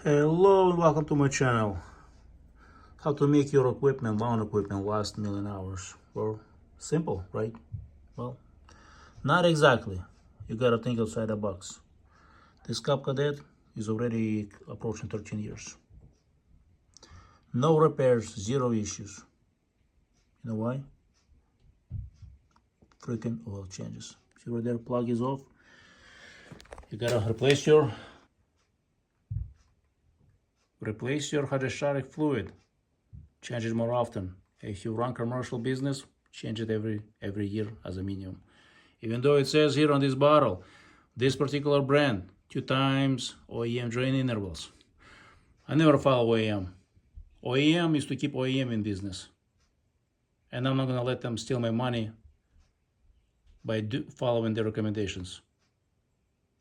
Hello and welcome to my channel. How to make your lawn equipment last a million hours. Well, simple, right? Well, not exactly. You gotta think outside the box. This Cub Cadet is already approaching 13 years. No repairs, zero issues. You know why? Freaking oil changes. See right there, plug is off. You gotta replace your hydrostatic fluid. Change it more often. If you run commercial business, change it every year as a minimum. Even though it says here on this bottle, this particular brand, 2 times OEM drain intervals. I never follow OEM. OEM is to keep OEM in business. And I'm not gonna let them steal my money by following their recommendations.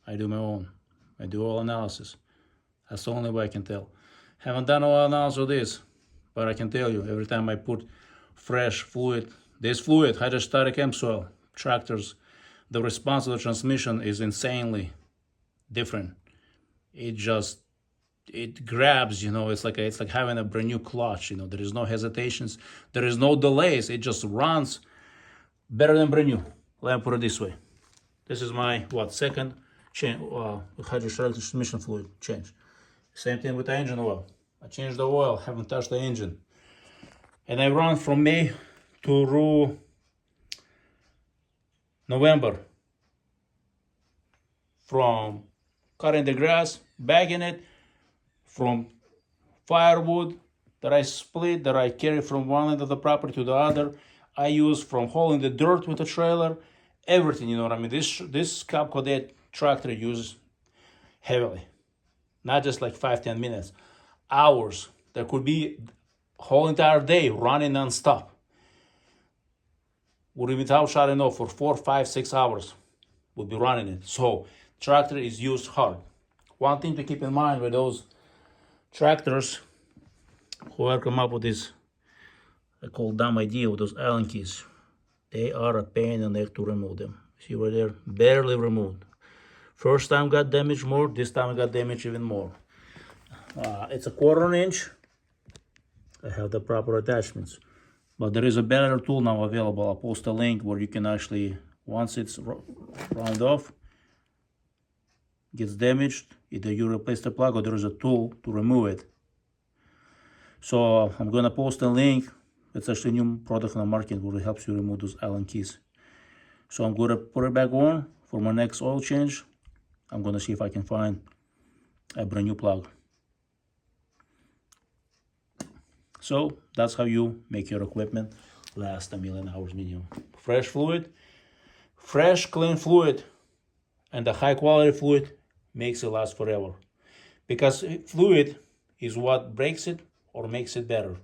I do my own. I do all analysis. That's the only way I can tell. Haven't done all analysis of this, but I can tell you, every time I put fresh fluid, this fluid, hydrostatic amsoil, tractors, the response of the transmission is insanely different. It grabs, it's like having a brand new clutch. There is no hesitations, there is no delays. It just runs better than brand new. Let me put it this way. This is my second change, hydrostatic transmission fluid change. Same thing with the engine oil. I changed the oil, haven't touched the engine. And I run from May to November. From cutting the grass, bagging it, from firewood that I split, that I carry from one end of the property to the other. I use from hauling the dirt with the trailer, everything, you know what I mean? This Cub Cadet tractor uses heavily. Not just like 5-10 minutes, hours. There could be whole entire day running non-stop. Would be without shutting off for 4, 5, 6 hours. Would be running it. So tractor is used hard. One thing to keep in mind with those tractors, whoever come up with this, I call dumb idea with those Allen keys. They are a pain in the neck to remove them. See right there, barely removed. First time got damaged more, this time I got damaged even more. It's a 1/4 inch. I have the proper attachments. But there is a better tool now available. I'll post a link where you can actually, once it's round off, gets damaged, either you replace the plug or there is a tool to remove it. So I'm gonna post a link. It's actually a new product on the market where it helps you remove those Allen keys. So I'm gonna put it back on for my next oil change. I'm gonna see if I can find a brand new plug. So that's how you make your equipment last a million hours minimum. Fresh fluid, fresh clean fluid, and the high quality fluid makes it last forever. Because fluid is what breaks it or makes it better.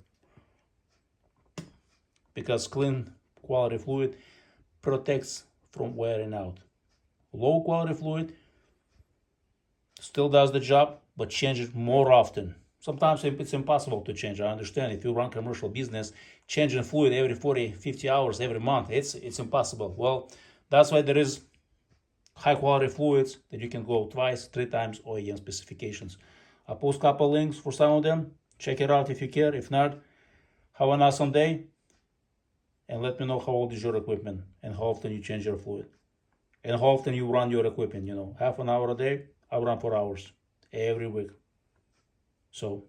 Because clean quality fluid protects from wearing out. Low quality fluid still does the job, but change it more often. Sometimes it's impossible to change. I understand if you run commercial business, changing fluid every 40, 50 hours every month, it's impossible. Well, that's why there is high quality fluids that you can go 2, 3 times OEM specifications. I'll post a couple links for some of them. Check it out if you care. If not, have an awesome day. And let me know how old is your equipment and how often you change your fluid. And how often you run your equipment, half an hour a day. I run 4 hours every week. So